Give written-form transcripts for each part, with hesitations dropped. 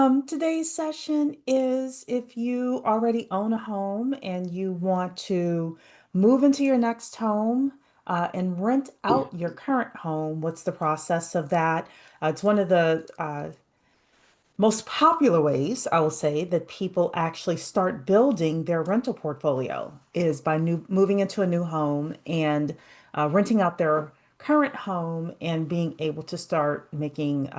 Today's session is if you already own a home and you want to move into your next home and rent out your current home, what's the process of that? It's one of the most popular ways, I will say, that people actually start building their rental portfolio is by moving into a new home and renting out their current home and being able to start making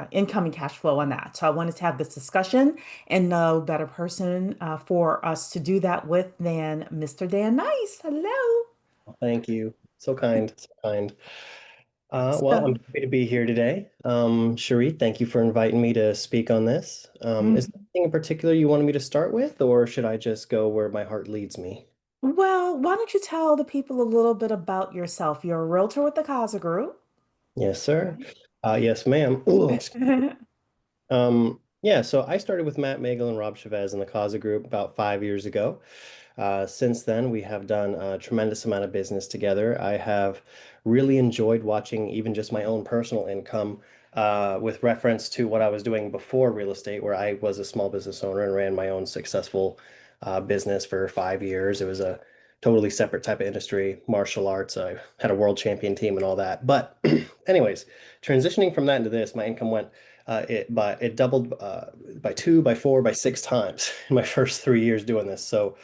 incoming cash flow on that. So I wanted to have this discussion and no better person for us to do that with than Mr. Dan Nyce. Hello. Thank you. So kind, so kind. Well, I'm So, happy to be here today. Cheree, thank you for inviting me to speak on this. Is there mm, anything in particular you wanted me to start with, or should I just go where my heart leads me? well, why don't you tell the people a little bit about yourself? You're a realtor with the Casa Group, Yes, sir. right? Yes, ma'am. Ooh, yeah, so I started with Matt Magel and Rob Chavez in the Causa Group about 5 years ago. Since then, we have done a tremendous amount of business together. I have really enjoyed watching even just my own personal income with reference to what I was doing before real estate, where I was a small business owner and ran my own successful business for 5 years. It was a totally separate type of industry, martial arts. I had a world champion team and all that. But anyways, transitioning from that into this, my income went it doubled by two, by four, by six times in my first 3 years doing this. So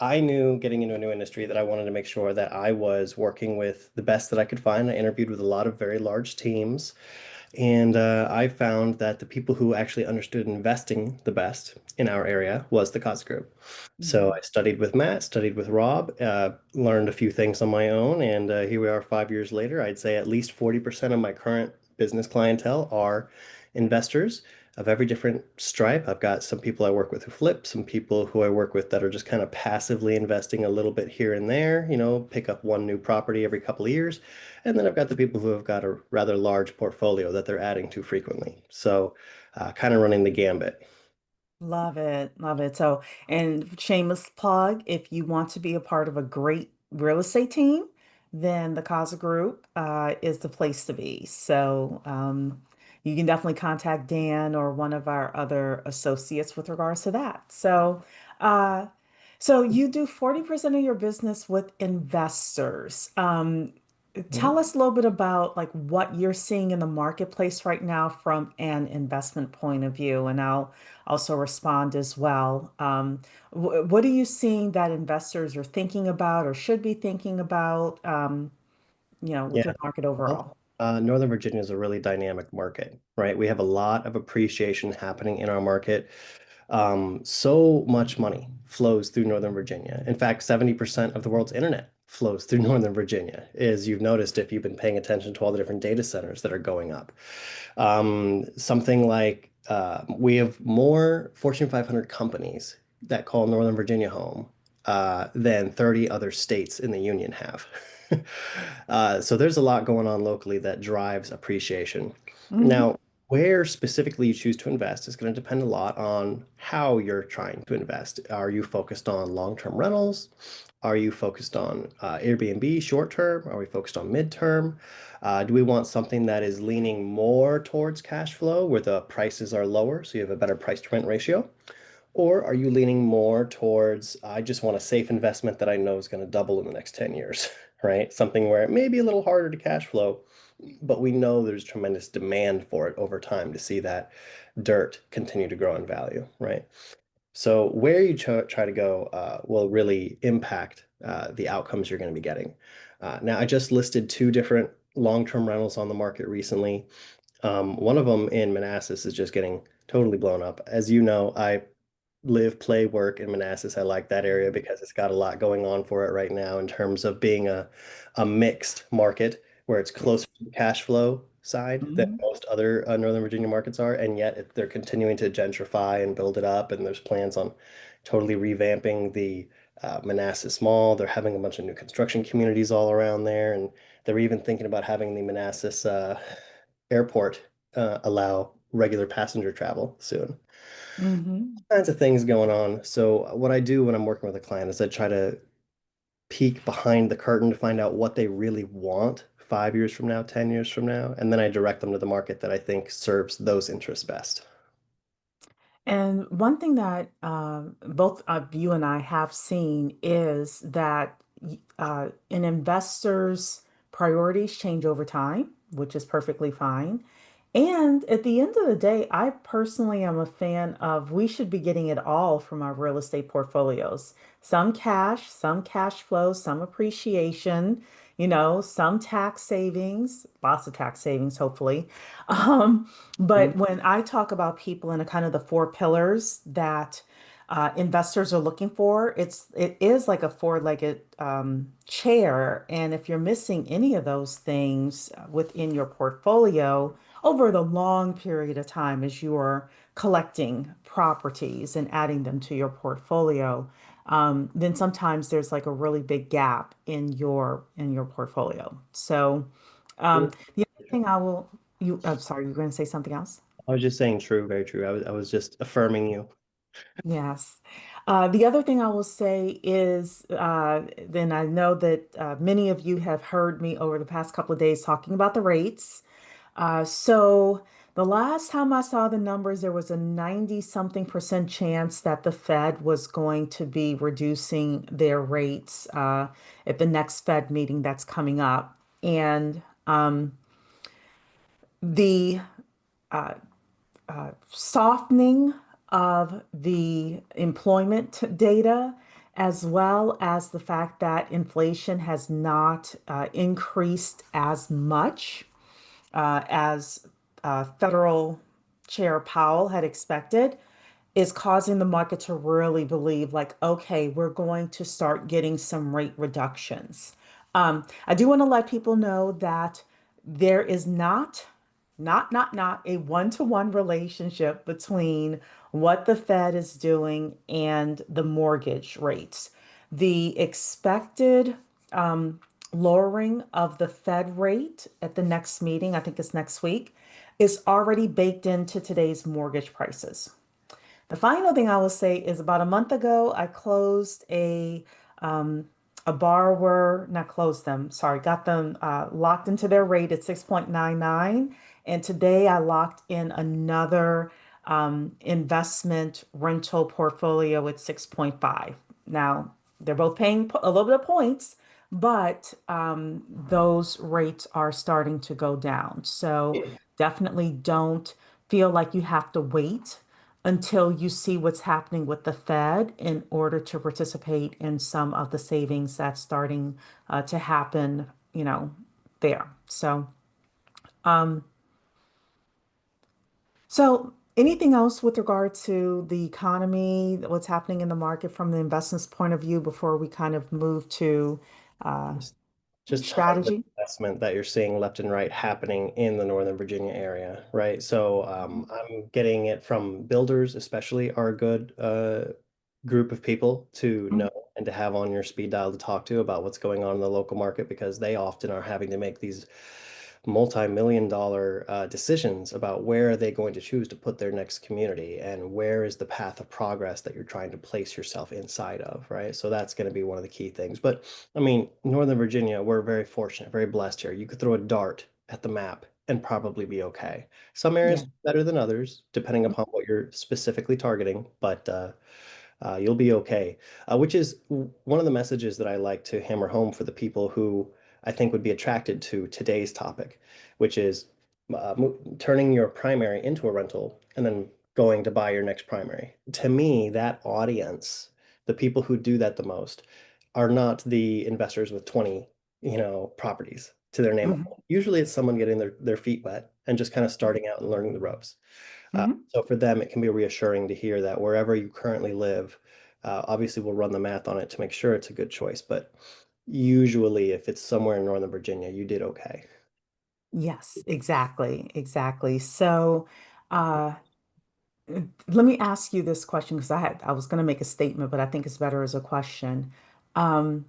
I knew getting into a new industry that I wanted to make sure that I was working with the best that I could find. I interviewed with a lot of very large teams, and I found that the people who actually understood investing the best in our area was the Cots Group. So Mhm. I studied with Matt, studied with Rob, learned a few things on my own, and here we are 5 years later. I'd say at least 40% of my current business clientele are investors of every different stripe. I've got some people I work with who flip, some people who I work with that are just kind of passively investing a little bit here and there, pick up one new property every couple of years. And then I've got the people who have got a rather large portfolio that they're adding to frequently. So kind of running the gambit. Love it. Love it. So, and shameless plug, if you want to be a part of a great real estate team, then the Casa Group is the place to be. So, you can definitely contact Dan or one of our other associates with regards to that. Uh, so you do 40% of your business with investors. Tell us a little bit about like what you're seeing in the marketplace right now from an investment point of view, and I'll also respond as well. What are you seeing that investors are thinking about or should be thinking about, with Yeah. the market Well, overall? Northern Virginia is a really dynamic market, right? We have a lot of appreciation happening in our market. So much money flows through Northern Virginia. In fact, 70% of the world's internet flows through Northern Virginia, as you've noticed if you've been paying attention to all the different data centers that are going up. Something like we have more Fortune 500 companies that call Northern Virginia home than 30 other states in the union have. So there's a lot going on locally that drives appreciation. Hmm. Now, where specifically you choose to invest is going to depend a lot on how you're trying to invest. Are you focused on long-term rentals? Are you focused on Airbnb short term? Are we focused on midterm? Do we want something that is leaning more towards cash flow where the prices are lower so you have a better price to rent ratio? Or are you leaning more towards, I just want a safe investment that I know is going to double in the next 10 years, right? Something where it may be a little harder to cash flow, but we know there's tremendous demand for it over time to see that dirt continue to grow in value, right? So where you try to go will really impact the outcomes you're going to be getting. Now, I just listed two different long-term rentals on the market recently. One of them in Manassas is just getting totally blown up. As you know, I live, play, work in Manassas. I like that area because it's got a lot going on for it right now in terms of being a mixed market where it's closer Yes. to the cash flow side than Hmm. most other Northern Virginia markets are, and yet they're continuing to gentrify and build it up, and there's plans on totally revamping the Manassas Mall. They're having a bunch of new construction communities all around there, and they're even thinking about having the Manassas airport allow regular passenger travel soon Hmm. kinds of things going on. So what I do when I'm working with a client is I try to peek behind the curtain to find out what they really want 5 years from now, 10 years from now, and then I direct them to the market that I think serves those interests best. And one thing that both of you and I have seen is that an investor's priorities change over time, which is perfectly fine. And at the end of the day, I personally am a fan of we should be getting it all from our real estate portfolios. Some cash flow, some appreciation, some tax savings, lots of tax savings, hopefully. Um, Mhm. but when I talk about people in a kind of the four pillars that investors are looking for, it is like a four-legged chair, and if you're missing any of those things within your portfolio over the long period of time as you are collecting properties and adding them to your portfolio, then sometimes there's like a really big gap in your portfolio. So True. the other thing I'm sorry, you're going to say something else? I was just saying true, very true. I was just affirming you. Yes. The other thing I will say is, then I know that many of you have heard me over the past couple of days talking about the rates. So the last time I saw the numbers, there was a 90 something percent chance that the Fed was going to be reducing their rates at the next Fed meeting that's coming up. And the softening of the employment data, as well as the fact that inflation has not increased as much as Federal Chair Powell had expected, is causing the market to really believe, like, okay, we're going to start getting some rate reductions. I do want to let people know that there is not a one-to-one relationship between what the Fed is doing and the mortgage rates. The expected lowering of the Fed rate at the next meeting, I think it's next week, is already baked into today's mortgage prices. The final thing I will say is about a month ago, I closed a borrower, not closed them, sorry, got them locked into their rate at 6.99. And today I locked in another investment rental portfolio at 6.5. Now, they're both paying a little bit of points, but those rates are starting to go down. So definitely don't feel like you have to wait until you see what's happening with the Fed in order to participate in some of the savings that's starting to happen, there. So anything else with regard to the economy, what's happening in the market from the investments point of view before we kind of move to uh, Just, just tons of strategy? investment that you're seeing left and right happening in the Northern Virginia area, right? So I'm getting it from builders, especially are a good group of people to Mhm. know and to have on your speed dial to talk to about what's going on in the local market because they often are having to make these multi-million dollar decisions about where are they going to choose to put their next community and where is the path of progress that you're trying to place yourself inside of, right? So that's going to be one of the key things. But I mean, Northern Virginia, we're very fortunate, very blessed here. You could throw a dart at the map and probably be okay. Some Yeah. areas better than others, depending upon what you're specifically targeting, but you'll be okay. Which is one of the messages that I like to hammer home for the people who I think would be attracted to today's topic, which is turning your primary into a rental and then going to buy your next primary. To me, that audience, the people who do that the most, are not the investors with 20, properties to their name. Mhm. Usually it's someone getting their feet wet and just kind of starting out and learning the ropes. Mhm. So for them, it can be reassuring to hear that wherever you currently live, obviously we'll run the math on it to make sure it's a good choice. But usually, if it's somewhere in Northern Virginia, you did okay. Yes, exactly, exactly. So, uh, let me ask you this question because I was going to make a statement, but I think it's better as a question. Um,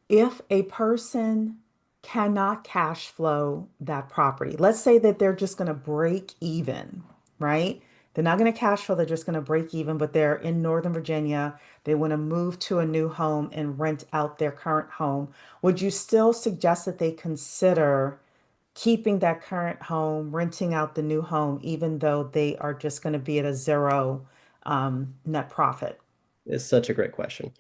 if a person cannot cash flow that property, let's say that they're just going to break even, right? They're not going to cash flow, they're just going to break even, but they're in Northern Virginia. They want to move to a new home and rent out their current home. Would you still suggest that they consider keeping that current home, renting out the new home, even though they are just going to be at a zero, net profit? It's such a great question.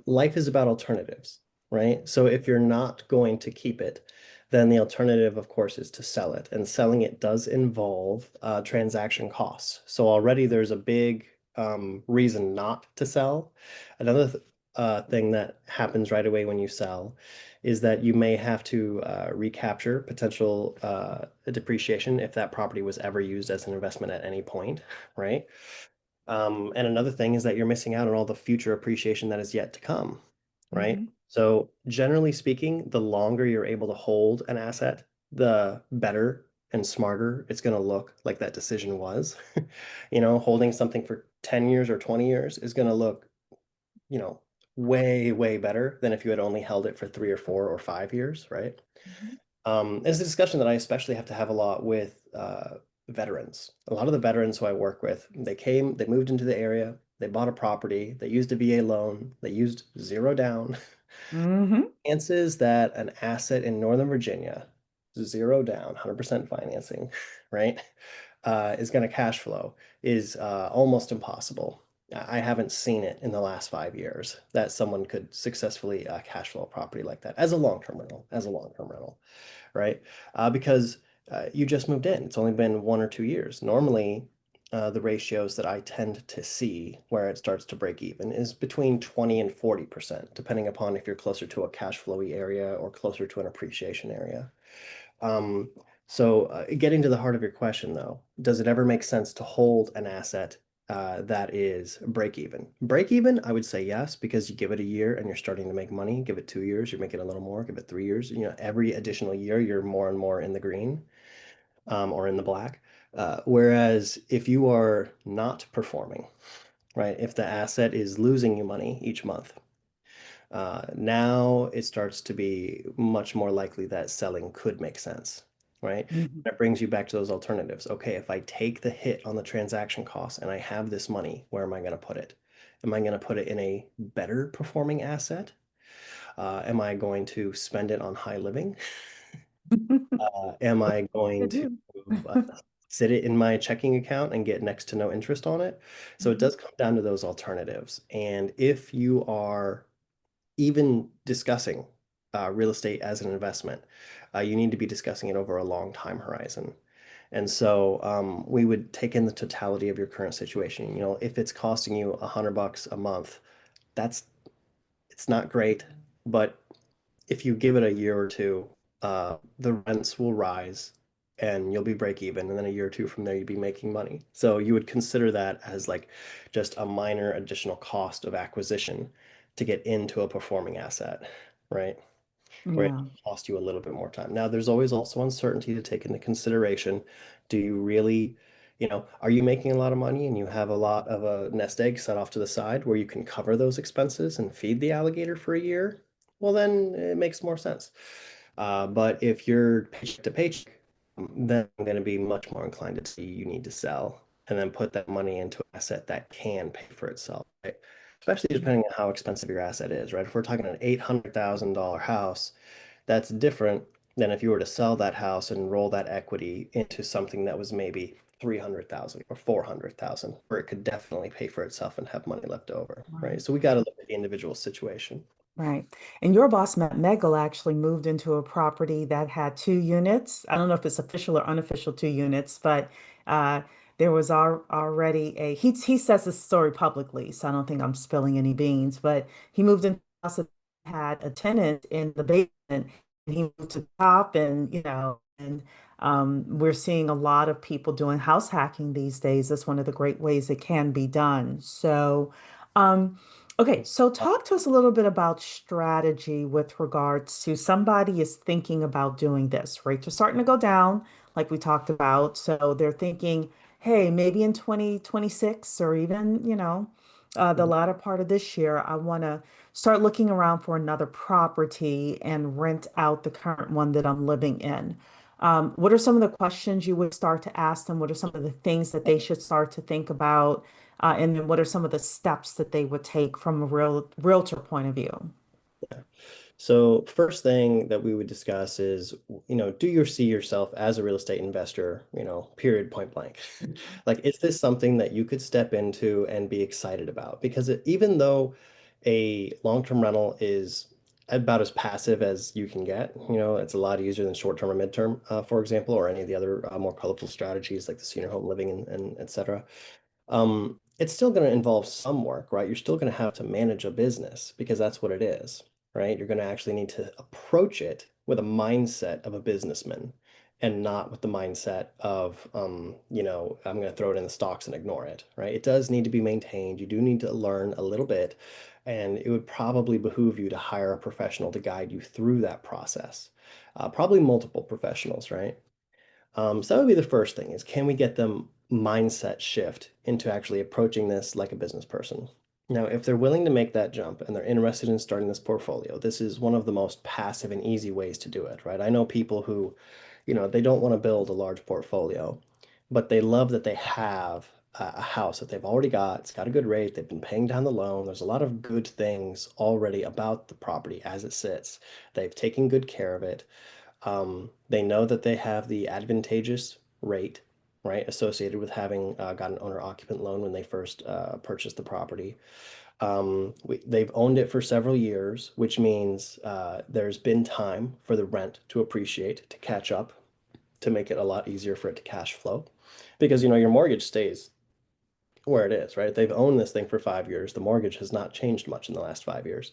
Life is about alternatives, right? So if you're not going to keep it, then the alternative, of course, is to sell it. And selling it does involve transaction costs. So already there's a big reason not to sell. Another thing that happens right away when you sell is that you may have to recapture potential depreciation if that property was ever used as an investment at any point, right? And another thing is that you're missing out on all the future appreciation that is yet to come, right? Hmm. So generally speaking, the longer you're able to hold an asset, the better and smarter it's going to look like that decision was. Holding something for 10 years or 20 years is going to look, you know, way, way better than if you had only held it for 3 or 4 or 5 years, right? It's a discussion that I especially have to have a lot with veterans. A lot of the veterans who I work with, they moved into the area, they bought a property, they used a VA loan, they used zero down. Hmm. Chances that an asset in Northern Virginia, zero down, 100% financing, right, is going to cash flow is almost impossible. I haven't seen it in the last 5 years that someone could successfully cash flow a property like that as a long-term rental, right? Because you just moved in. It's only been 1 or 2 years. Normally, the ratios that I tend to see where it starts to break even is between 20 and 40%, depending upon if you're closer to a cash flowy area or closer to an appreciation area. Um, so, getting to the heart of your question, though, does it ever make sense to hold an asset that is break even? Break even, I would say yes, because you give it a year and you're starting to make money. Give it 2 years, you're making a little more. Give it 3 years, every additional year, you're more and more in the green or in the black. Whereas if you are not performing, right, if the asset is losing you money each month, now it starts to be much more likely that selling could make sense, right? Hmm. That brings you back to those alternatives. Okay, if I take the hit on the transaction costs and I have this money, where am I going to put it? Am I going to put it in a better performing asset? Am I going to spend it on high living? Am I I going to do. uh, sit it in my checking account and get next to no interest on it? So it Mhm. does come down to those alternatives. And if you are even discussing real estate as an investment, you need to be discussing it over a long time horizon. And so we would take in the totality of your current situation. If it's costing you $100 a month, that's it's not great, but if you give it a year or two, the rents will rise and you'll be break even. And then a year or two from there, you'd be making money. So you would consider that as like just a minor additional cost of acquisition to get into a performing asset, right? Where it Yeah. cost you a little bit more time. Now, there's always also uncertainty to take into consideration. Do you really, are you making a lot of money and you have a lot of a nest egg set off to the side where you can cover those expenses and feed the alligator for a year? Well, then it makes more sense. But if you're paycheck to paycheck, then I'm going to be much more inclined to see you need to sell and then put that money into an asset that can pay for itself, right? Especially depending on how expensive your asset is, right? If we're talking an $800,000 house, that's different than if you were to sell that house and roll that equity into something that was maybe 300,000 or 400,000, where it could definitely pay for itself and have money left over, right? Right. So we got to look at the individual situation. Right. And your boss, Matt Megal, actually moved into a property that had 2 units. I don't know if it's official or unofficial 2 units, but uh, there was already he says this story publicly, so I don't think I'm spilling any beans, but he moved into a house that had a tenant in the basement, and he moved to the top, and and we're seeing a lot of people doing house hacking these days. That's one of the great ways it can be done. So, okay, so talk to us a little bit about strategy with regards to somebody is thinking about doing this. Rates are starting to go down, like we talked about. So they're thinking, hey, maybe in 2026 or even, the latter part of this year, I want to start looking around for another property and rent out the current one that I'm living in. What are some of the questions you would start to ask them? What are some of the things that they should start to think about? And then what are some of the steps that they would take from a realtor point of view? So first thing that we would discuss is, do you see yourself as a real estate investor, period, point blank? Like, is this something that you could step into and be excited about? Because even though a long-term rental is about as passive as you can get, it's a lot easier than short-term or mid-term, for example, or any of the other more colorful strategies like the senior home living and et cetera. It's still going to involve some work, right? You're still going to have to manage a business because that's what it is, right? You're going to actually need to approach it with a mindset of a businessman and not with the mindset of, I'm going to throw it in the stocks and ignore it, right? It does need to be maintained. You do need to learn a little bit, and it would probably behoove you to hire a professional to guide you through that process. Probably multiple professionals, right? So that would be the first thing is can we get them mindset shift into actually approaching this like a business person? Now, if they're willing to make that jump and they're interested in starting this portfolio, this is one of the most passive and easy ways to do it, right? I know people who, they don't want to build a large portfolio, but they love that they have a house that they've already got. It's got a good rate. They've been paying down the loan. There's a lot of good things already about the property as it sits. They've taken good care of it. They know that they have the advantageous rate, right, associated with having got an owner-occupant loan when they first purchased the property. They've owned it for several years, which means there's been time for the rent to appreciate, to catch up, to make it a lot easier for it to cash flow. Because, your mortgage stays where it is, right? They've owned this thing for 5 years. The mortgage has not changed much in the last 5 years,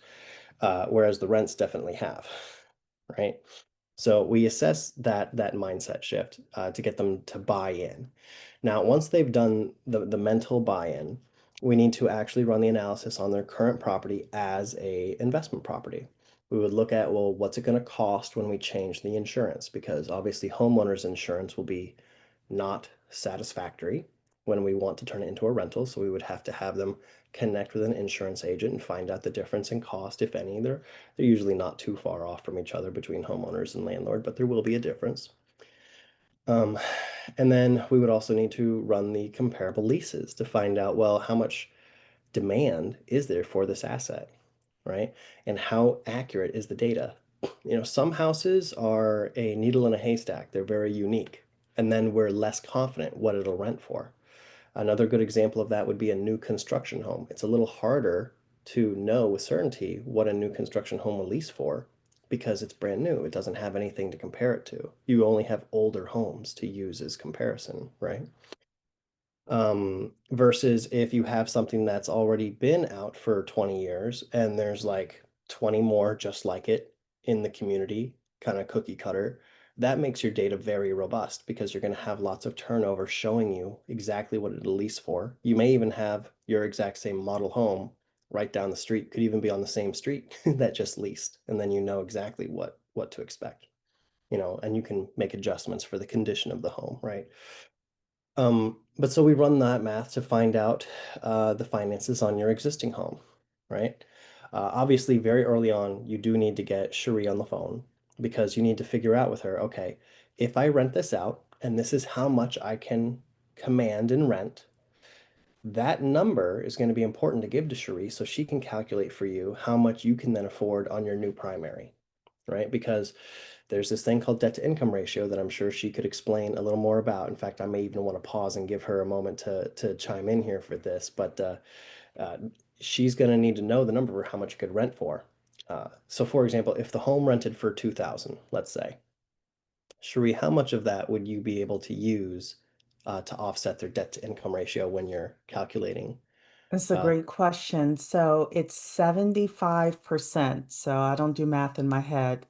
whereas the rents definitely have, right? So we assess that mindset shift to get them to buy in. Now, once they've done the mental buy-in, we need to actually run the analysis on their current property as a investment property. We would look at, well, what's it going to cost when we change the insurance? Because obviously homeowners insurance will be not satisfactory when we want to turn it into a rental. So we would have to have them connect with an insurance agent and find out the difference in cost, if any. They're usually not too far off from each other between homeowners and landlord, but there will be a difference. Um, and then we would also need to run the comparable leases to find out, well, how much demand is there for this asset, right? And how accurate is the data? Some houses are a needle in a haystack. They're very unique. And then we're less confident what it'll rent for. Another good example of that would be a new construction home. It's a little harder to know with certainty what a new construction home will lease for because it's brand new. It doesn't have anything to compare it to. You only have older homes to use as comparison, right? Versus if you have something that's already been out for 20 years and there's like 20 more just like it in the community, kind of cookie cutter, that makes your data very robust because you're going to have lots of turnover showing you exactly what it'll lease for. You may even have your exact same model home right down the street, could even be on the same street that just leased, and then you know exactly what to expect, and you can make adjustments for the condition of the home, right? But so we run that math to find out the finances on your existing home, right? Obviously, very early on, you do need to get Cheree on the phone because you need to figure out with her, okay, if I rent this out and this is how much I can command in rent, that number is going to be important to give to Cheree so she can calculate for you how much you can then afford on your new primary, right? Because there's this thing called debt to income ratio that I'm sure she could explain a little more about. In fact, I may even want to pause and give her a moment to chime in here for this, but uh, she's going to need to know the number for how much you could rent for. So for example, if the home rented for 2,000, let's say, Cherie, how much of that would you be able to use to offset their debt to income ratio when you're calculating? That's a Uh, great question. So it's 75%. So I don't do math in my head,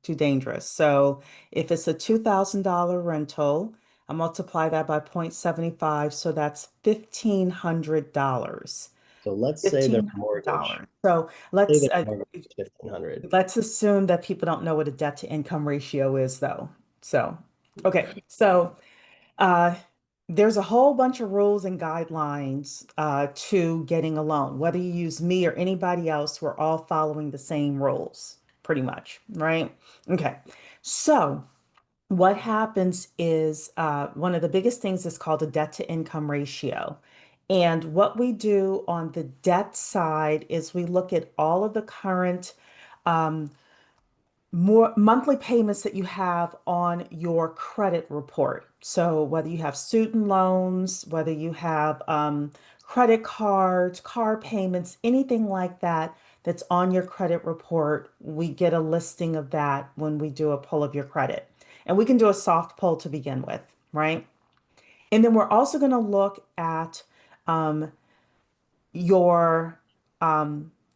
too dangerous. So if it's a $2,000 rental, I multiply that by 0.75, so that's $1,500. so let's say their mortgage, $1,500. So say their mortgage is 1,500. let's assume that people don't know what a debt to income ratio is, though. So, okay. So uh, there's a whole bunch of rules and guidelines to getting a loan. Whether you use me or anybody else, we're all following the same rules, pretty much, right? Okay. So what happens is one of the biggest things is called a debt to income ratio. And what we do on the debt side is we look at all of the current more monthly payments that you have on your credit report. So whether you have student loans, whether you have credit cards, car payments, anything like that that's on your credit report, we get a listing of that when we do a pull of your credit. And we can do a soft pull to begin with, right? And then we're also going to look at um, your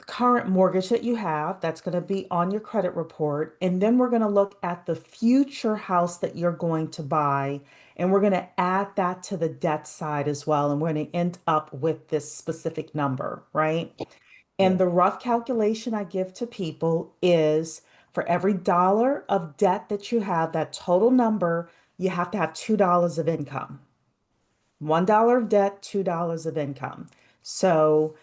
current mortgage that you have. That's going to be on your credit report. And then we're going to look at the future house that you're going to buy. And we're going to add that to the debt side as well. And we're going to end up with this specific number, right? Yeah. And the rough calculation I give to people is for every dollar of debt that you have, that total number, you have to have $2 of income. $1 of debt, $2 of income. So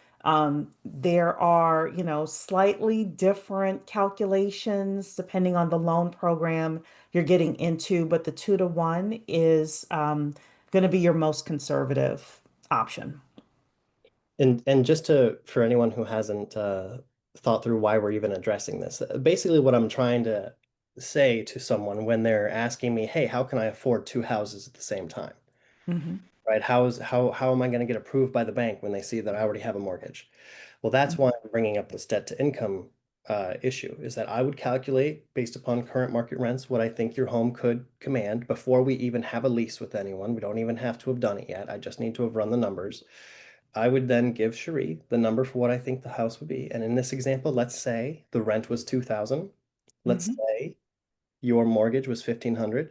there are, slightly different calculations depending on the loan program you're getting into, but the 2 to 1 is going to be your most conservative option. And just to for anyone who hasn't thought through why we're even addressing this, basically what I'm trying to say to someone when they're asking me, "Hey, how can I afford two houses at the same time?" Hmm. Right? How am I going to get approved by the bank when they see that I already have a mortgage? Well, that's why I'm bringing up this debt to income issue, is that I would calculate based upon current market rents what I think your home could command before we even have a lease with anyone. We don't even have to have done it yet. I just need to have run the numbers. I would then give Cheree the number for what I think the house would be. And in this example, let's say the rent was 2,000. Let's Hmm. say your mortgage was 1,500.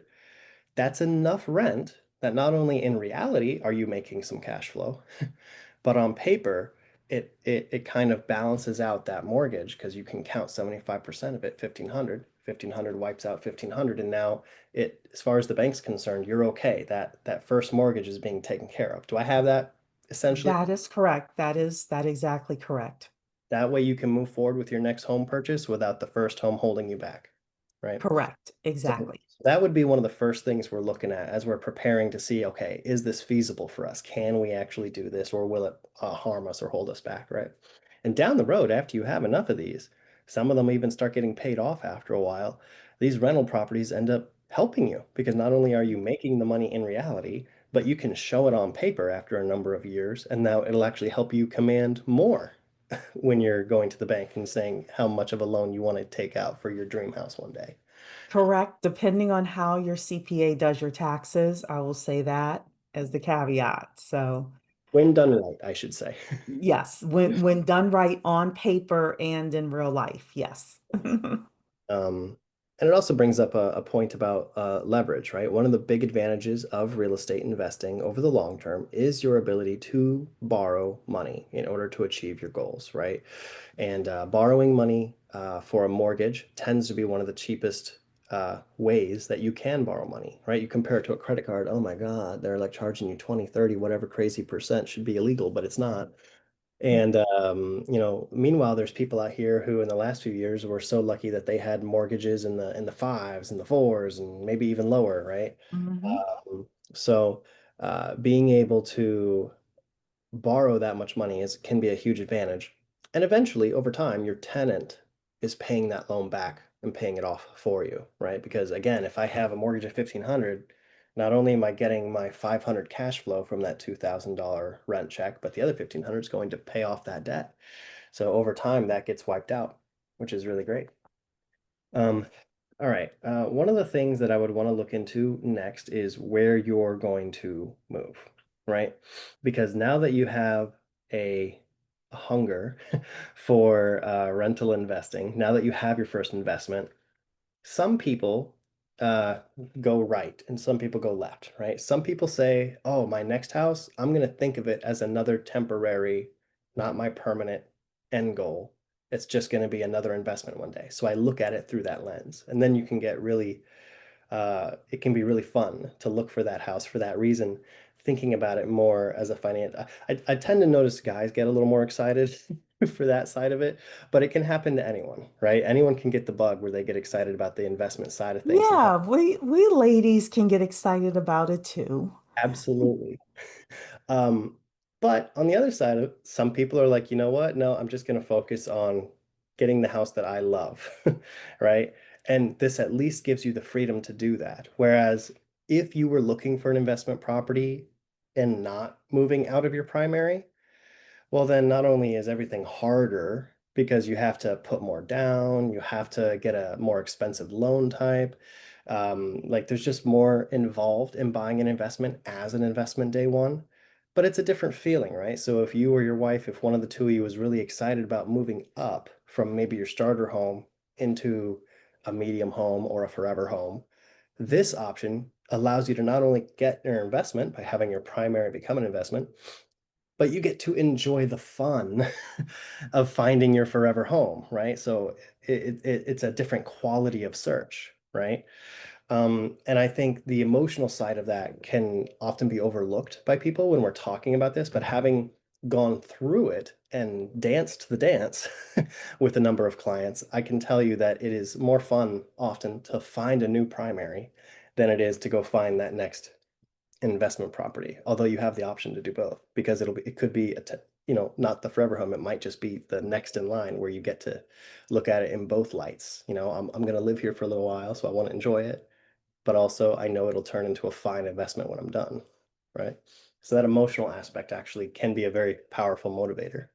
That's enough rent that not only in reality are you making some cash flow, but on paper, it kind of balances out that mortgage because you can count 75% of it, 1,500. 1,500 wipes out 1,500, and now as far as the bank's concerned, you're okay. That first mortgage is being taken care of. Do I have that essentially? That is correct. That exactly correct. That way you can move forward with your next home purchase without the first home holding you back, right? Correct. So Exactly. that would be one of the first things we're looking at as we're preparing to see, okay, is this feasible for us? Can we actually do this, or will it harm us or hold us back, right? And down the road, after you have enough of these, some of them even start getting paid off after a while. These rental properties end up helping you because not only are you making the money in reality, but you can show it on paper after a number of years, and now it'll actually help you command more when you're going to the bank and saying how much of a loan you want to take out for your dream house one day. Correct. Depending on how your CPA does your taxes, I will say that as the caveat. So, When done right, I should say. yes, when done right on paper and in real life, yes. Um, and it also brings up a point about leverage, right? One of the big advantages of real estate investing over the long term is your ability to borrow money in order to achieve your goals, right? And borrowing money for a mortgage tends to be one of the cheapest ways that you can borrow money, right? You compare it to a credit card. Oh my God, they're like charging you 20, 30, whatever crazy percent should be illegal, but it's not. And meanwhile, there's people out here who, in the last few years, were so lucky that they had mortgages in the fives and the fours and maybe even lower, right? Hmm. So being able to borrow that much money can be a huge advantage. And eventually, over time, your tenant is paying that loan back and paying it off for you, right? Because again, if I have a mortgage of 1,500, not only am I getting my 500 cash flow from that $2,000 rent check, but the other 1,500 is going to pay off that debt. So over time, that gets wiped out, which is really great. Um, all right. One of the things that I would want to look into next is where you're going to move, right? Because now that you have a hunger for rental investing, now that you have your first investment, some people uh, go right and some people go left, right? Some people say, oh, my next house, I'm going to think of it as another temporary, not my permanent end goal. It's just going to be another investment one day. So I look at it through that lens. And then you can get really, it can be really fun to look for that house for that reason, thinking about it more as a finance. I tend to notice guys get a little more excited for that side of it, but it can happen to anyone, right? Anyone can get the bug where they get excited about the investment side of things. And Yeah, we ladies can get excited about it too. absolutely. Um, but on the other side of it, some people are like, you know what? No, I'm just going to focus on getting the house that I love, right? And this at least gives you the freedom to do that. Whereas if you were looking for an investment property and not moving out of your primary, well, then not only is everything harder because you have to put more down, you have to get a more expensive loan type. Like there's just more involved in buying an investment as an investment day one, but it's a different feeling, right? So if you or your wife, if one of the two of you was really excited about moving up from maybe your starter home into a medium home or a forever home, this option allows you to not only get your investment by having your primary become an investment, but you get to enjoy the fun of finding your forever home, right? So it's a different quality of search, right? And I think the emotional side of that can often be overlooked by people when we're talking about this, but having gone through it and danced the dance with a number of clients, I can tell you that it is more fun often to find a new primary than it is to go find that next investment property, although you have the option to do both because it could be not the forever home. It might just be the next in line where you get to look at it in both lights. I'm going to live here for a little while, so I want to enjoy it, but also I know it'll turn into a fine investment when I'm done, right? So that emotional aspect actually can be a very powerful motivator.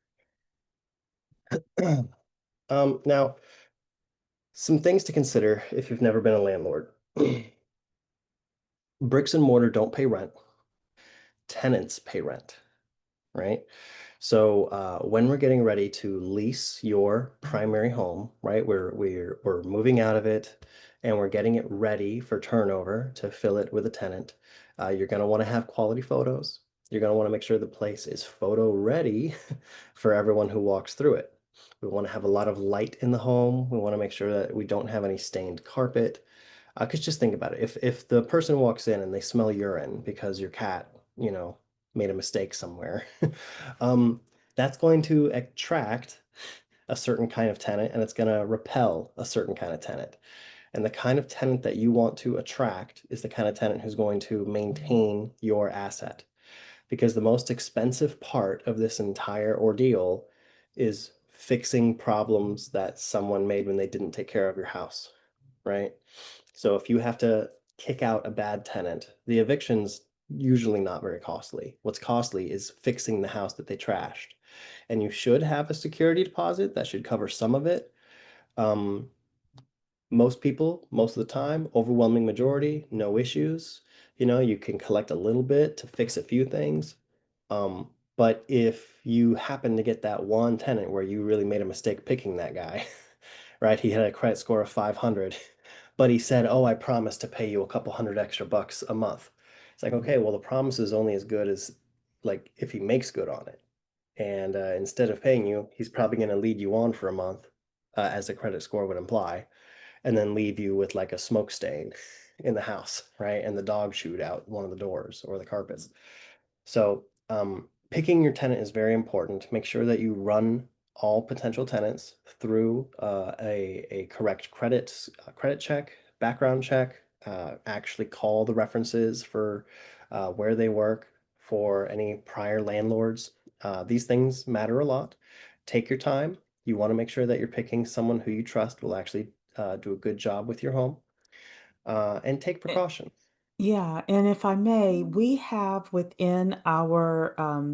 Now, some things to consider if you've never been a landlord. Bricks and mortar don't pay rent. Tenants pay rent, right? So when we're getting ready to lease your primary home, right, we're moving out of it and we're getting it ready for turnover to fill it with a tenant. You're going to want to have quality photos. You're going to want to make sure the place is photo ready for everyone who walks through it. We want to have a lot of light in the home. We want to make sure that we don't have any stained carpet. Because just think about it. If the person walks in and they smell urine because your cat, you know, made a mistake somewhere, um, that's going to attract a certain kind of tenant and it's going to repel a certain kind of tenant. And the kind of tenant that you want to attract is the kind of tenant who's going to maintain your asset. Because the most expensive part of this entire ordeal is fixing problems that someone made when they didn't take care of your house, right? So if you have to kick out a bad tenant, the eviction's usually not very costly. What's costly is fixing the house that they trashed. And you should have a security deposit that should cover some of it. Um, Most people, most of the time, overwhelming majority, no issues. You can collect a little bit to fix a few things. But if you happen to get that one tenant where you really made a mistake picking that guy, right? He had a credit score of 500, but he said, "Oh, I promise to pay you a couple hundred extra bucks a month." It's like, okay, well, the promise is only as good as like if he makes good on it. And instead of paying you, he's probably going to lead you on for a month, as the credit score would imply, and then leave you with like a smoke stain in the house, right? And the dog chewed out one of the doors or the carpets. So, picking your tenant is very important. Make sure that you run all potential tenants through a correct credit check, background check. Actually call the references for where they work, for any prior landlords. These things matter a lot. Take your time. You want to make sure that you're picking someone who you trust will actually do a good job with your home, and take precautions. Yeah, and if I may, we have within our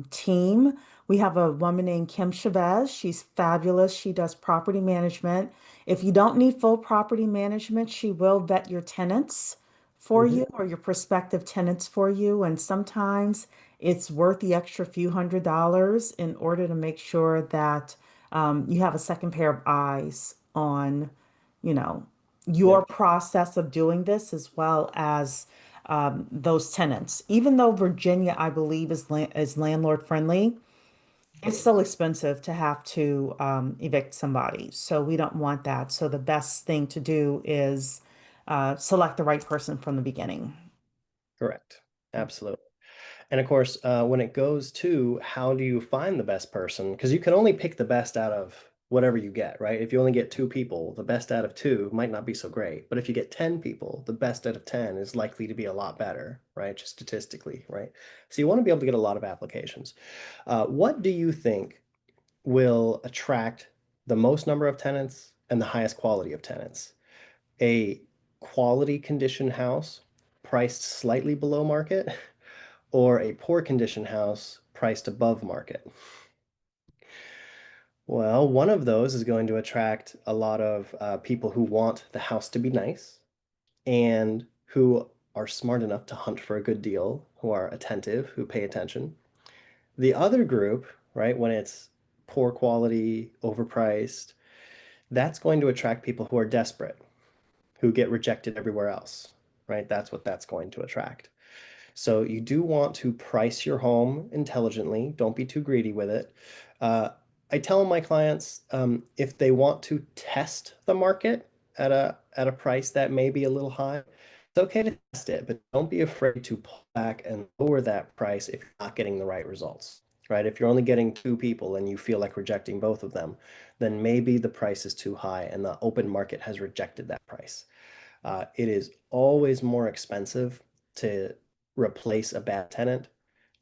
team, we have a woman named Kim Chavez. She's fabulous. She does property management. If you don't need full property management, she will vet your tenants for Mhm. you or your prospective tenants for you. And sometimes it's worth the extra few $100s in order to make sure that you have a second pair of eyes on, you know, your Yep. process of doing this as well as those tenants. Even though Virginia, I believe, is landlord friendly, it's still expensive to have to evict somebody. So we don't want that. So the best thing to do is select the right person from the beginning. Correct. Absolutely. And of course, when it goes to how do you find the best person? Because you can only pick the best out of whatever you get, right? If you only get two people, the best out of two might not be so great. But if you get 10 people, the best out of 10 is likely to be a lot better, right? Just statistically, right? So you want to be able to get a lot of applications. What do you think will attract the most number of tenants and the highest quality of tenants? A quality condition house priced slightly below market, or a poor condition house priced above market? Well, one of those is going to attract a lot of people who want the house to be nice and who are smart enough to hunt for a good deal, who are attentive, who pay attention. The other group, right, when it's poor quality, overpriced, that's going to attract people who are desperate, who get rejected everywhere else, right? That's what that's going to attract. So you do want to price your home intelligently. Don't be too greedy with it. Uh, I tell my clients if they want to test the market at a price that may be a little high, it's okay to test it, but don't be afraid to pull back and lower that price if you're not getting the right results. Right? If you're only getting two people and you feel like rejecting both of them, then maybe the price is too high and the open market has rejected that price. It is always more expensive to replace a bad tenant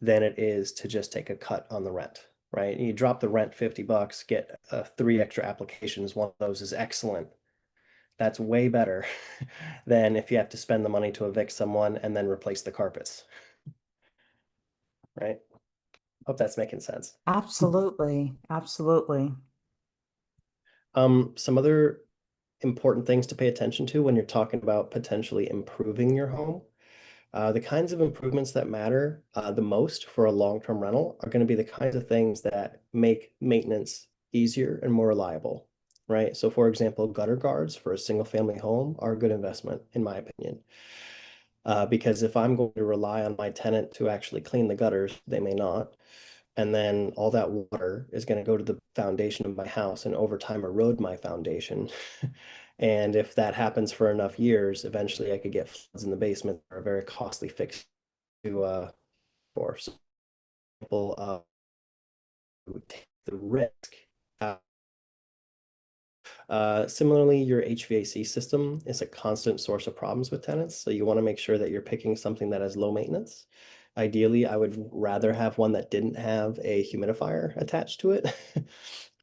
than it is to just take a cut on the rent, right? You drop the rent $50, get three extra applications. One of those is excellent. That's way better than if you have to spend the money to evict someone and then replace the carpets, right? Hope that's making sense. Absolutely. Absolutely. Some other important things to pay attention to when you're talking about potentially improving your home. The kinds of improvements that matter the most for a long-term rental are going to be the kinds of things that make maintenance easier and more reliable, right? So, for example, gutter guards for a single-family home are a good investment, in my opinion. Because if I'm going to rely on my tenant to actually clean the gutters, they may not. And then all that water is going to go to the foundation of my house and over time erode my foundation. And if that happens for enough years, eventually I could get floods in the basement that are very costly fix to for. So people would take the risk. Uh, Similarly, your HVAC system is a constant source of problems with tenants, so you want to make sure that you're picking something that has low maintenance. Ideally, I would rather have one that didn't have a humidifier attached to it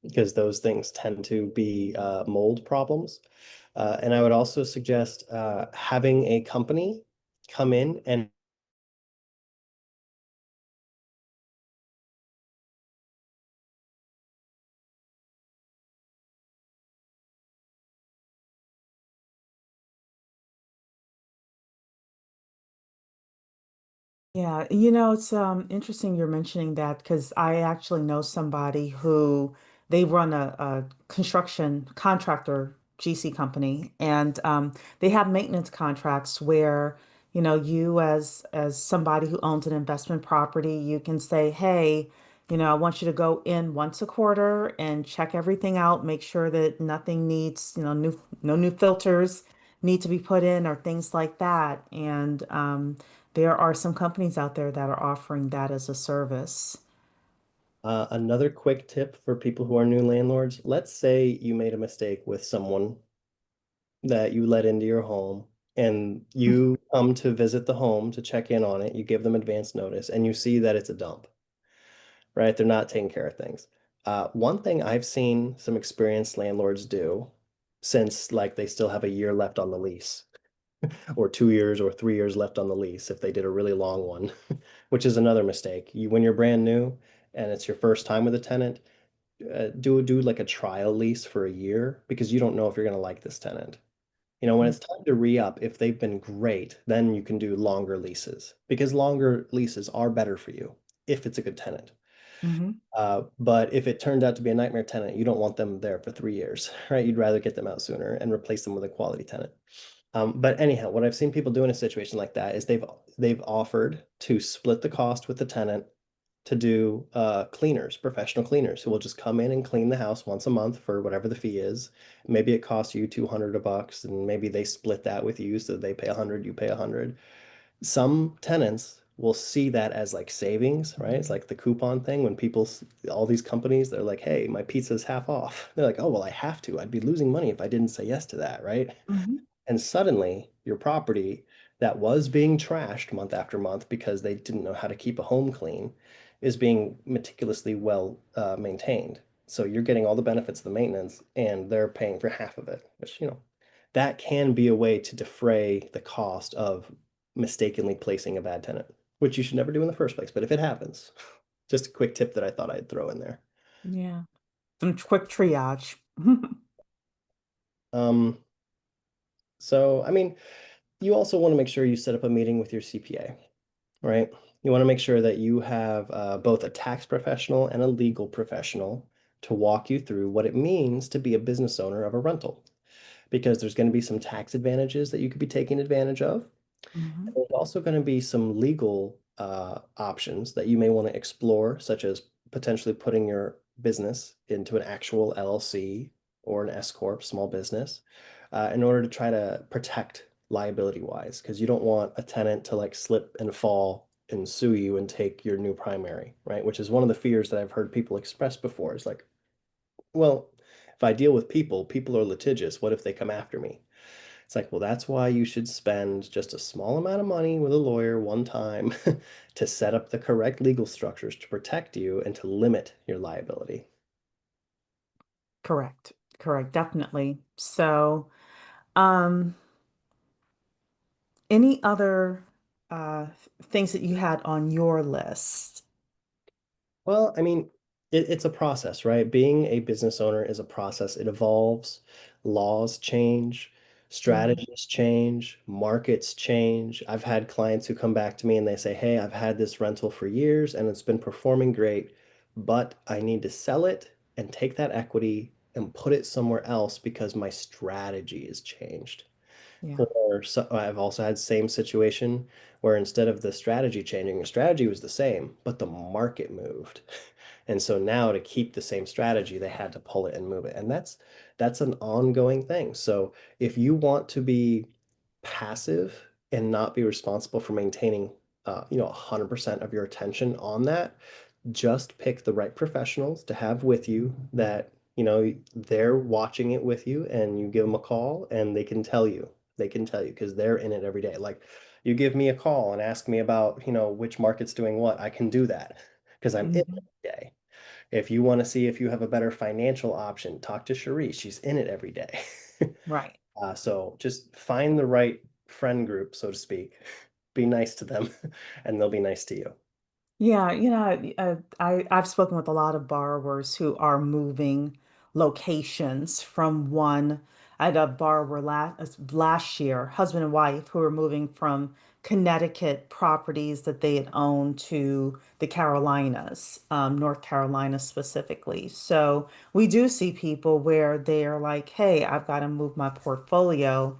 because those things tend to be mold problems. And I would also suggest having a company come in and Yeah, it's interesting you're mentioning that because I actually know somebody who they run a construction contractor GC company, and they have maintenance contracts where, you as somebody who owns an investment property, you can say, hey, I want you to go in once a quarter and check everything out, make sure that nothing needs, no new filters need to be put in or things like that. And there are some companies out there that are offering that as a service. another quick tip for people who are new landlords. Let's say you made a mistake with someone that you let into your home and you come to visit the home to check in on it, you give them advance notice and you see that it's a dump, right? They're not taking care of things. One thing I've seen some experienced landlords do since like they still have a year left on the lease or 2 years or 3 years left on the lease if they did a really long one, which is another mistake. When you're brand new and it's your first time with a tenant, do like a trial lease for a year because you don't know if you're going to like this tenant. When it's time to re-up, if they've been great, then you can do longer leases because longer leases are better for you if it's a good tenant. Mm-hmm. But if it turned out to be a nightmare tenant, you don't want them there for 3 years, right? You'd rather get them out sooner and replace them with a quality tenant. But anyhow, what I've seen people do in a situation like that is they've offered to split the cost with the tenant to do cleaners, professional cleaners who will just come in and clean the house once a month for whatever the fee is. Maybe it costs you 200 bucks, and maybe they split that with you, so they pay 100, you pay 100. Some tenants will see that as like savings, right? It's like the coupon thing when all these companies, they're like, hey, my pizza's half off. They're like, oh, well, I have to. I'd be losing money if I didn't say yes to that, right? Mm-hmm. And suddenly, your property that was being trashed month after month because they didn't know how to keep a home clean is being meticulously well maintained. So you're getting all the benefits of the maintenance, and they're paying for half of it, which, that can be a way to defray the cost of mistakenly placing a bad tenant, which you should never do in the first place. But if it happens, just a quick tip that I thought I'd throw in there. Yeah. Some quick triage. Um, so, I mean, you also want to make sure you set up a meeting with your CPA, right? You want to make sure that you have both a tax professional and a legal professional to walk you through what it means to be a business owner of a rental, because there's going to be some tax advantages that you could be taking advantage of. Mhm. There's also going to be some legal options that you may want to explore, such as potentially putting your business into an actual LLC or an S corp, small business, in order to try to protect liability wise, because you don't want a tenant to like slip and fall and sue you and take your new primary, right? Which is one of the fears that I've heard people express before. Is like, well, if I deal with people, people are litigious. What if they come after me? It's like, well, that's why you should spend just a small amount of money with a lawyer one time to set up the correct legal structures to protect you and to limit your liability. Correct. Correct. Definitely. So, um, any other things that you had on your list? Well, I mean, it's a process, right? Being a business owner is a process. It evolves, laws change, Mhm. strategies change, markets change. I've had clients who come back to me and they say, "Hey, I've had this rental for years and it's been performing great, but I need to sell it and take that equity and put it somewhere else because my strategy has changed." Yeah. Or so, I've also had same situation where instead of the strategy changing, the strategy was the same, but the market moved. And so now to keep the same strategy, they had to pull it and move it. And that's an ongoing thing. So if you want to be passive and not be responsible for maintaining 100% of your attention on that, just pick the right professionals to have with you that, they're watching it with you and you give them a call and they can tell you. They can tell you because they're in it every day. Like you give me a call and ask me about, which market's doing what, I can do that because I'm in it Mhm. every day. If you want to see if you have a better financial option, talk to Cheree. She's in it every day. Right. So just find the right friend group, so to speak. Be nice to them, and they'll be nice to you. Yeah, I've spoken with a lot of borrowers who are moving locations from one. I had a borrower last year, husband and wife, who were moving from Connecticut properties that they had owned to the Carolinas, North Carolina specifically. So we do see people where they're like, "Hey, I've got to move my portfolio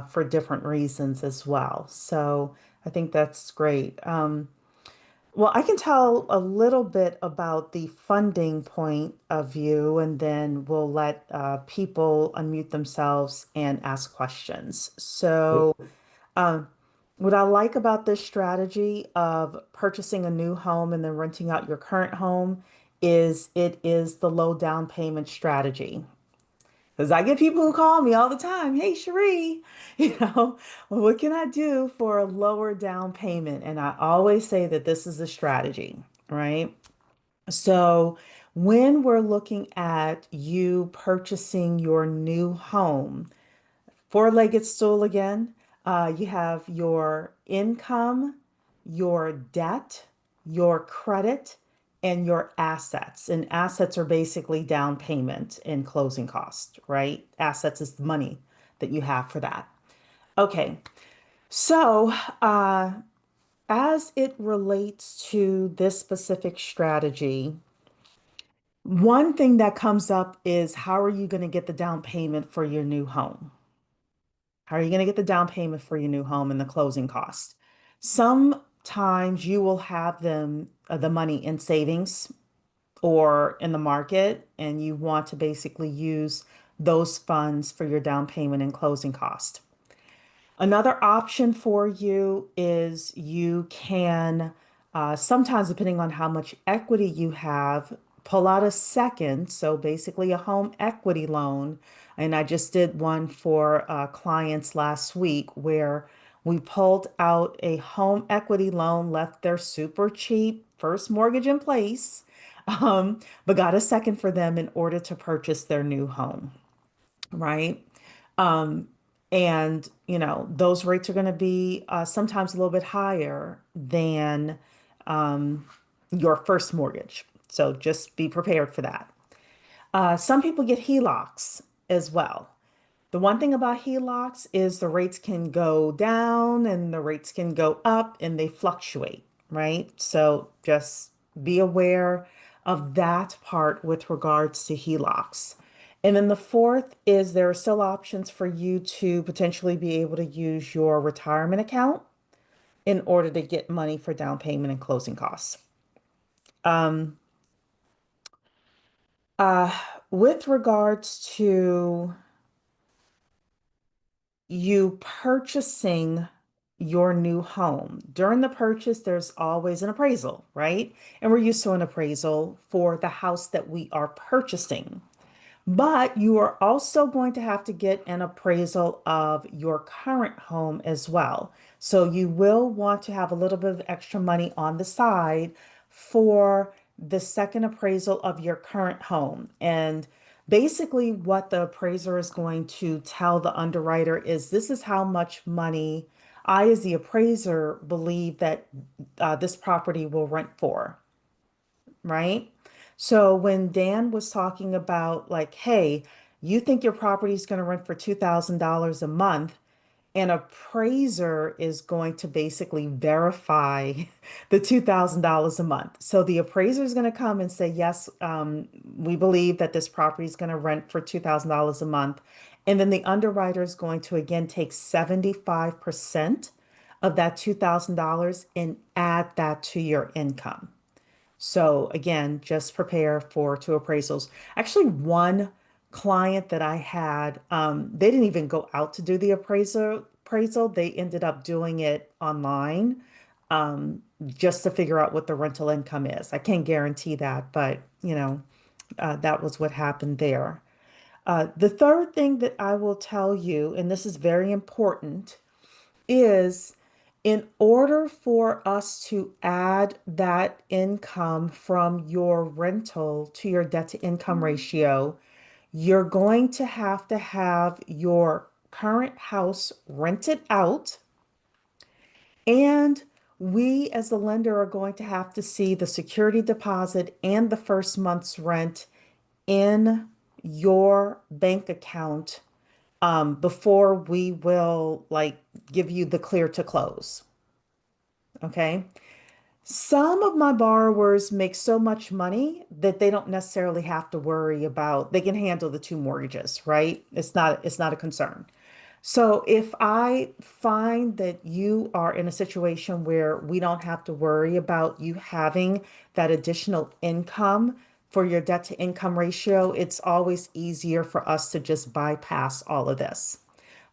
for different reasons as well." So I think that's great. Well, I can tell a little bit about the funding point of view, and then we'll let people unmute themselves and ask questions. So, um, what I like about this strategy of purchasing a new home and then renting out your current home is it is the low down payment strategy. Because I get people who call me all the time, "Hey, Cheree, what can I do for a lower down payment?" And I always say that this is a strategy, right? So when we're looking at you purchasing your new home, four-legged stool again. You have your income, your debt, your credit, and your assets. And assets are basically down payment and closing cost, right? Assets is the money that you have for that. Okay, so as it relates to this specific strategy, one thing that comes up is how are you going to get the down payment for your new home? How are you going to get the down payment for your new home and the closing cost? Sometimes you will have the money in savings or in the market, and you want to basically use those funds for your down payment and closing cost. Another option for you is you can, sometimes depending on how much equity you have, pull out a second, so basically a home equity loan. And I just did one for clients last week where we pulled out a home equity loan, left their super cheap first mortgage in place, but got a second for them in order to purchase their new home, right? And, those rates are going to be sometimes a little bit higher than um, your first mortgage. So just be prepared for that. Some people get HELOCs as well. The one thing about HELOCs is the rates can go down and the rates can go up and they fluctuate, right? So just be aware of that part with regards to HELOCs. And then the fourth is there are still options for you to potentially be able to use your retirement account in order to get money for down payment and closing costs. Um, uh, with regards to you purchasing your new home. During the purchase, there's always an appraisal, right? And we're used to an appraisal for the house that we are purchasing. But you are also going to have to get an appraisal of your current home as well. So you will want to have a little bit of extra money on the side for the second appraisal of your current home. And basically, what the appraiser is going to tell the underwriter is this is how much money I, as the appraiser, believe that this property will rent for, right? So when Dan was talking about like, hey, you think your property is going to rent for $2,000 a month, an appraiser is going to basically verify the $2,000 a month. So the appraiser is going to come and say, yes, we believe that this property is going to rent for $2,000 a month. And then the underwriter is going to again take 75% of that $2,000 and add that to your income. So again, just prepare for two appraisals. Actually, one client that I had, they didn't even go out to do the appraisal. They ended up doing it online, just to figure out what the rental income is. I can't guarantee that, but that was what happened there. The third thing that I will tell you, and this is very important, is in order for us to add that income from your rental to your debt to income ratio, you're going to have your current house rented out. And we, as the lender, are going to have to see the security deposit and the first month's rent in your bank account before we will like give you the clear to close. Okay. Some of my borrowers make so much money that they don't necessarily have to worry about, they can handle the two mortgages, right? It's not a concern. So if I find that you are in a situation where we don't have to worry about you having that additional income for your debt to income ratio, it's always easier for us to just bypass all of this.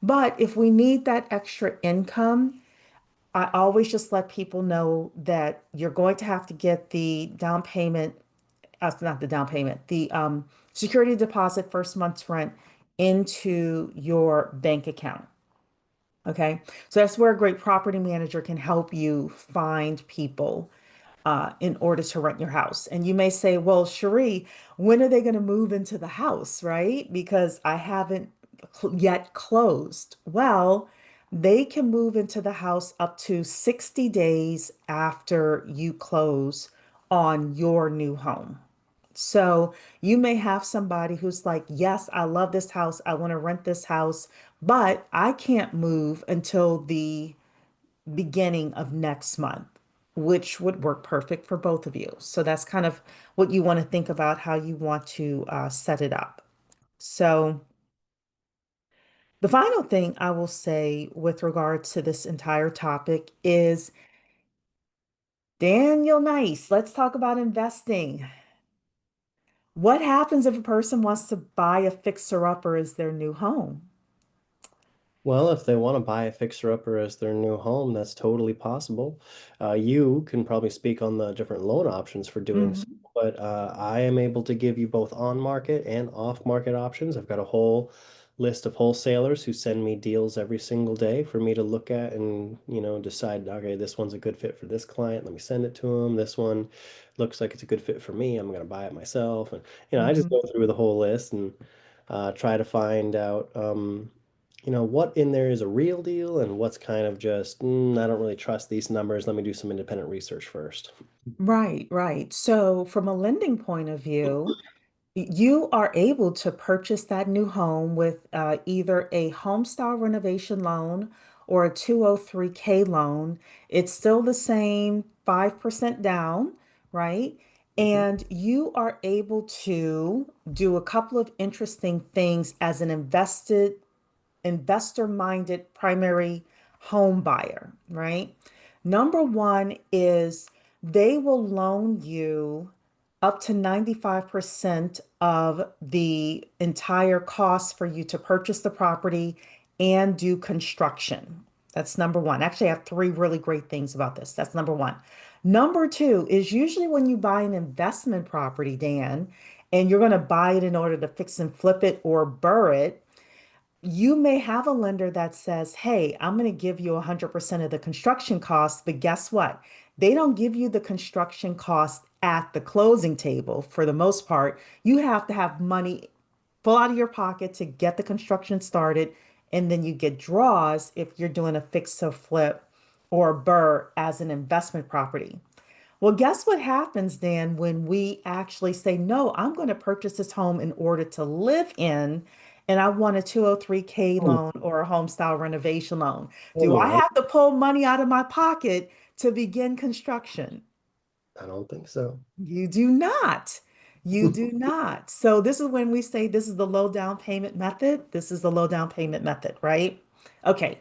But if we need that extra income, I always just let people know that you're going to have to get the down payment, not the down payment, the security deposit, first month's rent into your bank account. Okay. So that's where a great property manager can help you find people in order to rent your house. And you may say, well, Cheree, when are they going to move into the house, right? Because I haven't yet closed. Well, they can move into the house up to 60 days after you close on your new home. So you may have somebody who's like, yes, I love this house. I want to rent this house, but I can't move until the beginning of next month, which would work perfect for both of you. So that's kind of what you want to think about how you want to set it up. So the final thing I will say with regard to this entire topic is Daniel Nyce, let's talk about investing. What happens if a person wants to buy a fixer-upper as their new home? Well, if they want to buy a fixer-upper as their new home, that's totally possible. You can probably speak on the different loan options for doing so, Mhm. but I am able to give you both on-market and off-market options. I've got a whole list of wholesalers who send me deals every single day for me to look at and, decide, okay, this one's a good fit for this client. Let me send it to them. This one looks like it's a good fit for me. I'm going to buy it myself. And, I just Mhm. go through the whole list and try to find out, what in there is a real deal and what's kind of just, I don't really trust these numbers. Let me do some independent research first. Right, right. So, from a lending point of view, you are able to purchase that new home with either a home style renovation loan or a 203K loan. It's still the same 5% down, right? Mhm. And you are able to do a couple of interesting things as an investor-minded primary home buyer, right? Number one is they will loan you up to 95% of the entire cost for you to purchase the property and do construction. That's number one. Actually, I have three really great things about this. That's number one. Number two is usually when you buy an investment property, Dan, and you're going to buy it in order to fix and flip it or burr it, you may have a lender that says, hey, I'm going to give you 100% of the construction costs, but guess what? They don't give you the construction cost at the closing table for the most part. You have to have money pull out of your pocket to get the construction started, and then you get draws if you're doing a fix to flip or burr as an investment property. Well, guess what happens then when we actually say, no, I'm going to purchase this home in order to live in, and I want a 203K Hmm, loan or a home style renovation loan. hold Do I on. have to pull money out of my pocket to begin construction? I don't think so. You do not. You do not. So this is when we say this is the low down payment method. This is the low down payment method, right? Okay.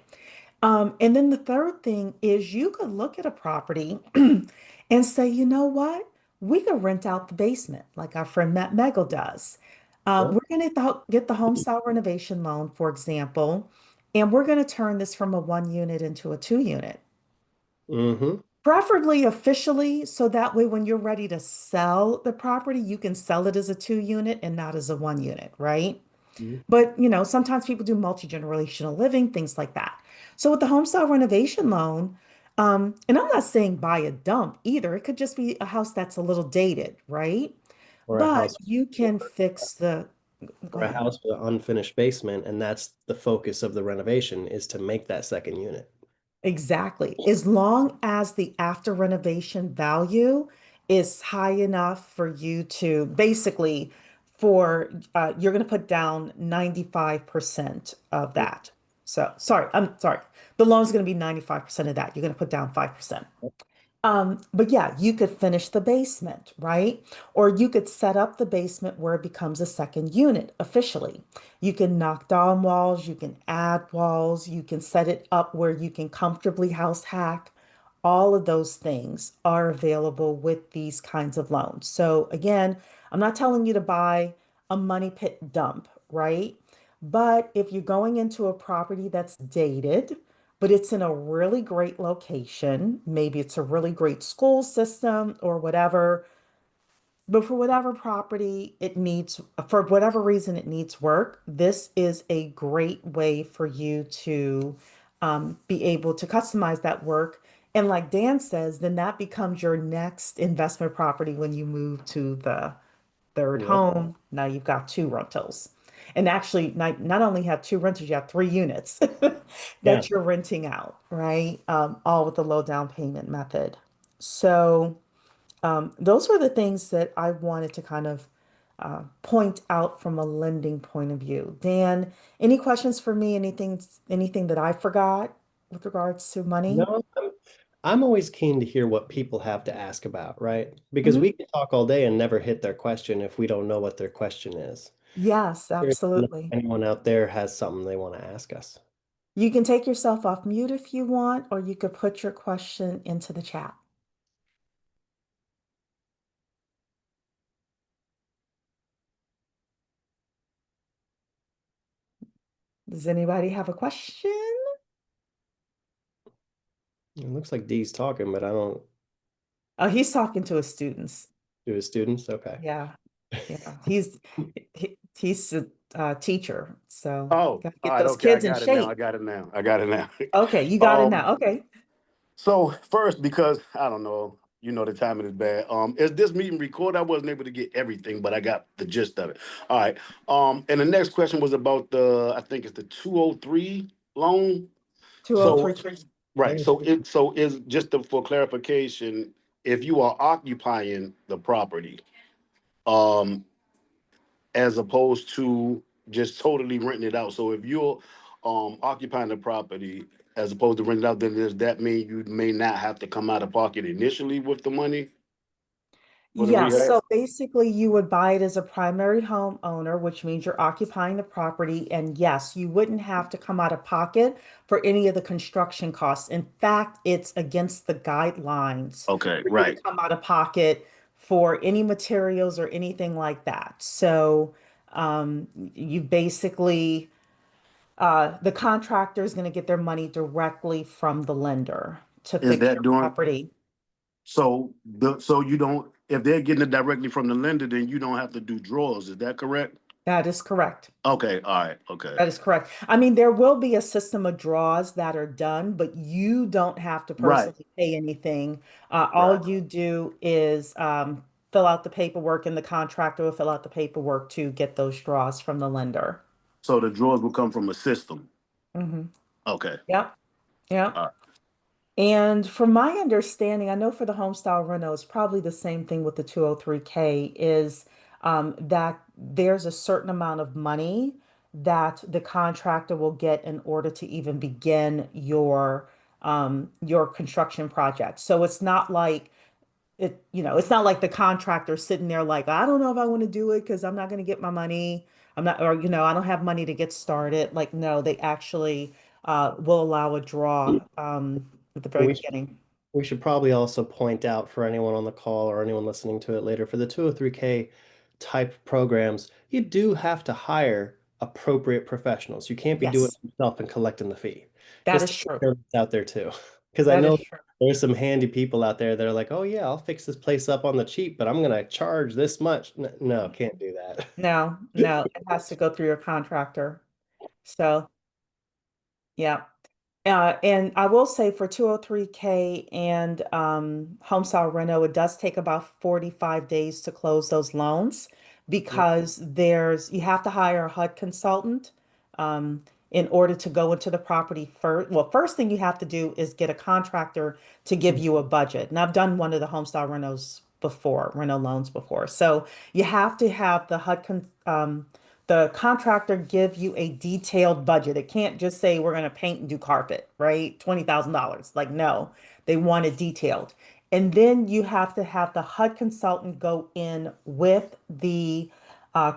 And then the third thing is you could look at a property and say, you know what? We could rent out the basement like our friend Matt Megal does. Yeah. We're going to get the home style renovation loan, for example, and we're going to turn this from a one unit into a two unit, Mm-hmm. preferably officially, so that way when you're ready to sell the property, you can sell it as a two unit and not as a one unit, right? But, sometimes people do multi-generational living, things like that. So with the homestyle renovation loan, and I'm not saying buy a dump either. It could just be a house that's a little dated, right? Or a But house, you can fix the, go or a ahead. house with an unfinished basement, and that's the focus of the renovation is to make that second unit. Exactly. As long as the after renovation value is high enough for you to basically you're going to put down 95% of that. So sorry, I'm sorry. The loan's going to be 95% of that. You're going to put down 5%. But yeah, you could finish the basement, right? Or you could set up the basement where it becomes a second unit officially. You can knock down walls, you can add walls, you can set it up where you can comfortably house hack. All of those things are available with these kinds of loans. So again, I'm not telling you to buy a money pit dump, right? But if you're going into a property that's dated, but it's in a really great location. Maybe it's a really great school system or whatever. But for whatever property for whatever reason it needs work, this is a great way for you to be able to customize that work. And like Dan says, then that becomes your next investment property when you move to the third Yep. home. Now you've got two rentals. And actually, not only have two rentals, you have three units Yeah. that you're renting out, right? All with the low down payment method. So, those were the things that I wanted to kind of point out from a lending point of view. Dan, any questions for me? Anything that I forgot with regards to money? No, I'm always keen to hear what people have to ask about, right? Because Mhm. we can talk all day and never hit their question if we don't know what their question is. Yes, Curious to know if absolutely. anyone out there has something they want to ask us. You can take yourself off mute if you want, or you could put your question into the chat. Does anybody have a question? It looks like Dee's talking, but I don't Oh, he's talking to his students. do his students. Okay. Yeah, yeah. He's a teacher, so Oh, gotta all get right. those Okay, I kids in got it now. I shape. got it now. I got it now. Okay, you got it um, now. Okay. so first, because I don't know, You know the timing is bad. Is this meeting recorded? I wasn't able to get everything, but I got the gist of it. All right. And the next question was about I think it's the 203 loan. So 2033. right. So is just for clarification, if you are occupying the property, um, as opposed to just totally renting it out. So if you're occupying the property as opposed to renting it out, then does that mean you may not have to come out of pocket initially with the money for the Yes, rehab? so basically you would buy it as a primary home owner, which means you're occupying the property. And yes, you wouldn't have to come out of pocket for any of the construction costs. In fact, it's against the guidelines Okay, for you to right. come out of pocket for any materials or anything like that. So you basically, the contractor is going to get their money directly from the lender to Is fix that your doing property. so you don't if they're getting it directly from the lender, then you don't have to do draws. Is that correct? That is correct. Okay, all right, okay. That is correct. I mean, there will be a system of draws that are done, but you don't have to Right, personally pay anything. right. All you do is fill out the paperwork, and the contractor will fill out the paperwork to get those draws from the lender. So the draws will come from a system. Hmm. Okay. Yep. Yep. All right. And from my understanding, I know for the homestyle reno, it's probably the same thing with the 203K, is that there's a certain amount of money that the contractor will get in order to even begin your construction project. So it's not like it's not like the contractor sitting there like, I don't know if I want to do it because I'm not going to get my money. I'm not, or I don't have money to get started. Like, no, they actually will allow a draw at the very We beginning. We should probably also point out for anyone on the call or anyone listening to it later, for the 203K type programs, you do have to hire appropriate professionals. You can't be doing Yes, it yourself and collecting the fee. that Just is to true. make that's out there too. Because I That is know true. there's some handy people out there that are like, oh yeah, I'll fix this place up on the cheap, but I'm gonna charge this much. No, can't do that. No, no, it has to go through your contractor. So, yeah. And I will say for 203K and Homestyle Reno, it does take about 45 days to close those loans Yep. because you have to hire a HUD consultant in order to go into the property first. Well, first thing you have to do is get a contractor to give you a budget. And I've done one of the Homestyle Renos before, Reno loans before. So you have to have the contractor give you a detailed budget. It can't just say we're going to paint and do carpet, right? $20,000. Like, no, they want it detailed. And then you have to have the HUD consultant go in with the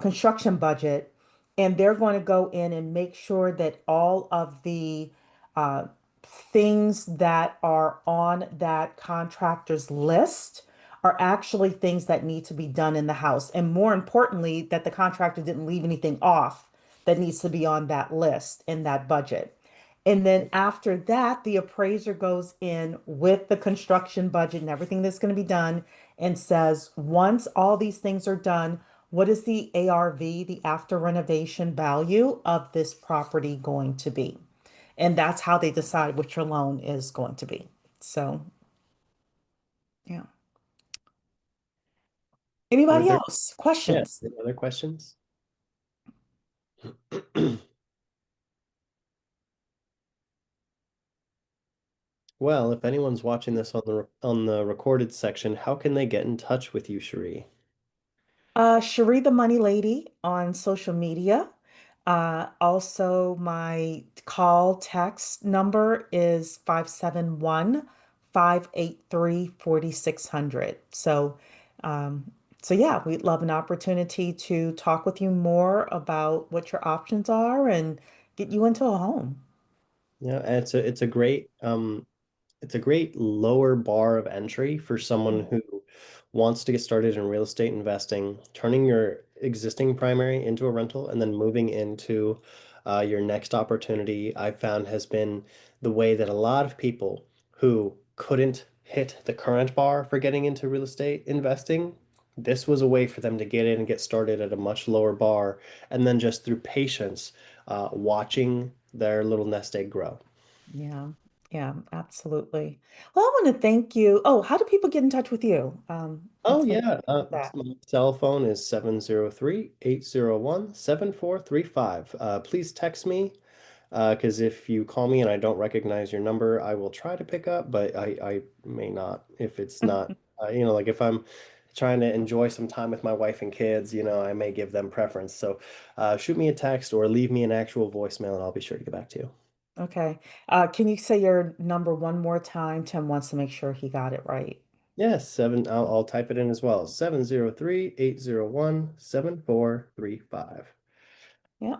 construction budget, and they're going to go in and make sure that all of the uh, things that are on that contractor's list are actually things that need to be done in the house. And more importantly, that the contractor didn't leave anything off that needs to be on that list in that budget. And then after that, the appraiser goes in with the construction budget and everything that's going to be done and says, once all these things are done, what is the ARV, the after renovation value of this property going to be? And that's how they decide what your loan is going to be. So, yeah. Are Anybody there, else? yeah, Questions? any other questions? Well, if anyone's watching this on the recorded section, how can they get in touch with you, Cherie? Cheree the Money Lady on social media. Also, my call text number is 571-583-4600. Um, so yeah, we'd love an opportunity to talk with you more about what your options are and get you into a home. Yeah, and it's a great lower bar of entry for someone who wants to get started in real estate investing, turning your existing primary into a rental and then moving into your next opportunity. I found has been the way that a lot of people who couldn't hit the current bar for getting into real estate investing, this was a way for them to get in and get started at a much lower bar, and then just through patience, watching their little nest egg grow. Yeah. Yeah, absolutely. Well, I want to thank you. Oh, how do people get in touch with you? Oh Let's make yeah, that. my cell phone is 703-801-7435. Please text me because if you call me and I don't recognize your number, I will try to pick up, but I may not if it's not, like if I'm trying to enjoy some time with my wife and kids, I may give them preference. So shoot me a text or leave me an actual voicemail and I'll be sure to get back to you. Okay. Can you say your number one more time? Tim wants to make sure he got it right. Yes, I'll type it in as well. 703-801-7435. Yeah.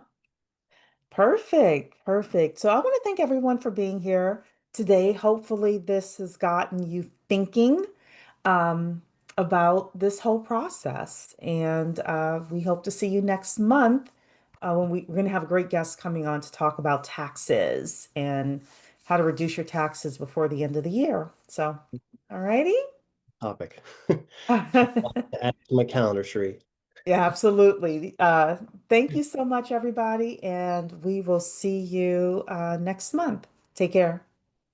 Perfect. Perfect. So I want to thank everyone for being here today. Hopefully, this has gotten you thinking um, about this whole process. And we hope to see you next month when we're going to have a great guest coming on to talk about taxes and how to reduce your taxes before the end of the year. So, all righty. Topic. Add to my calendar, Sheree. Yeah, absolutely. Thank you so much, everybody, and we will see you next month. Take care.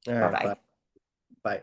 All right, bye. Bye-bye. Bye.